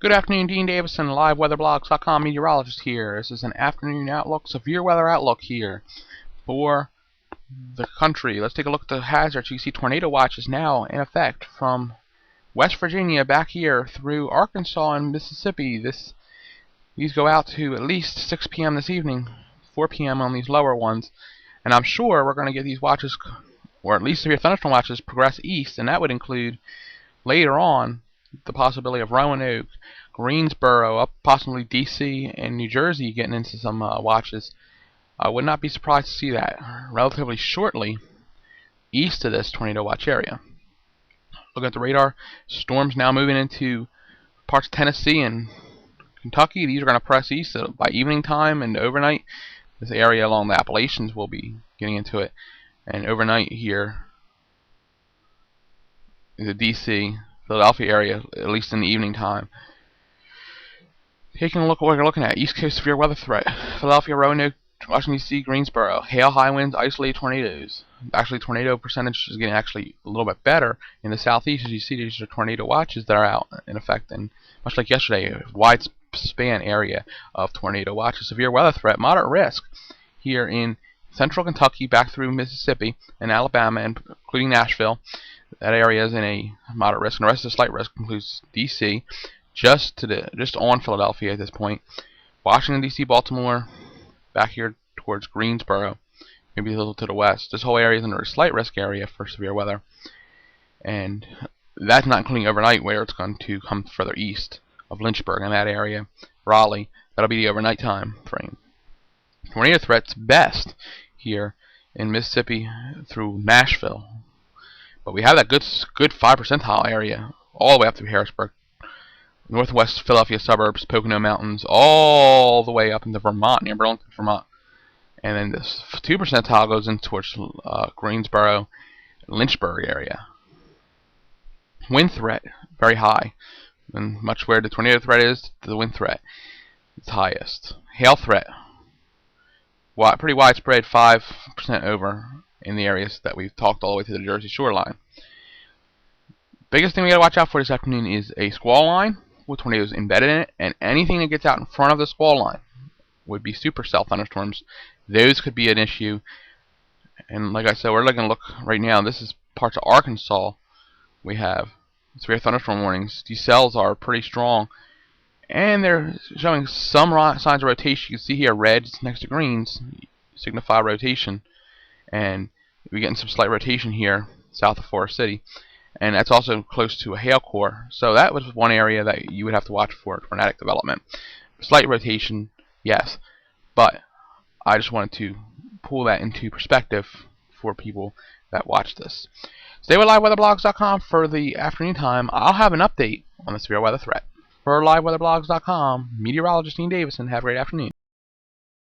Good afternoon, Dean Davison, LiveWeatherBlogs.com meteorologist here. This is an afternoon outlook, severe weather outlook here for the country. Let's take a look at the hazards. You can see tornado watches now in effect from West Virginia back here through Arkansas and Mississippi. These go out to at least 6 p.m. this evening, 4 p.m. on these lower ones. And I'm sure we're going to get these watches, or at least severe thunderstorm watches, progress east, and that would include later on the possibility of Roanoke, Greensboro, up possibly D.C. and New Jersey getting into some watches. I would not be surprised to see that relatively shortly east of this tornado watch area. Look at the radar. Storms now moving into parts of Tennessee and Kentucky. These are going to press east by evening time and overnight. This area along the Appalachians will be getting into it. And overnight here is the D.C., Philadelphia area, at least in the evening time. Taking a look at what you're looking at, East Coast severe weather threat. Philadelphia, Roanoke, Washington, D.C., Greensboro. Hail, high winds, isolated tornadoes. Actually, tornado percentage is getting actually a little bit better in the southeast. As you see, these are tornado watches that are out in effect. And much like yesterday, a wide span area of tornado watches. Severe weather threat, moderate risk here in central Kentucky, back through Mississippi and Alabama, and including Nashville. That area is in a moderate risk, and the rest of the slight risk includes D.C., just on Philadelphia at this point. Washington, D.C., Baltimore, back here towards Greensboro, maybe a little to the west. This whole area is under a slight risk area for severe weather, and that's not including overnight, where it's going to come further east of Lynchburg in that area. Raleigh, that'll be the overnight time frame. Tornado threats best here in Mississippi through Nashville. But we have that good 5 percentile area all the way up through Harrisburg, northwest Philadelphia suburbs, Pocono Mountains, all the way up into Vermont, near Burlington, Vermont. And then this 2 percentile goes in towards Greensboro, Lynchburg area. Wind threat, very high. And much where the tornado threat is, the wind threat is highest. Hail threat, pretty widespread, 5% over in the areas that we've talked all the way to the Jersey shoreline. Biggest thing we got to watch out for this afternoon is a squall line with tornadoes embedded in it, and anything that gets out in front of the squall line would be supercell thunderstorms. Those could be an issue. And like I said, we're going to look right now. This is parts of Arkansas. We have severe thunderstorm warnings. These cells are pretty strong, and they're showing some signs of rotation. You can see here reds next to greens signify rotation, and we're getting some slight rotation here south of Forest City, and that's also close to a hail core. So that was one area that you would have to watch for tornadic development. Slight rotation, yes, but I just wanted to pull that into perspective for people that watch this. Stay with LiveWeatherBlogs.com for the afternoon time. I'll have an update on the severe weather threat. For LiveWeatherBlogs.com, meteorologist Dean Davison, have a great afternoon.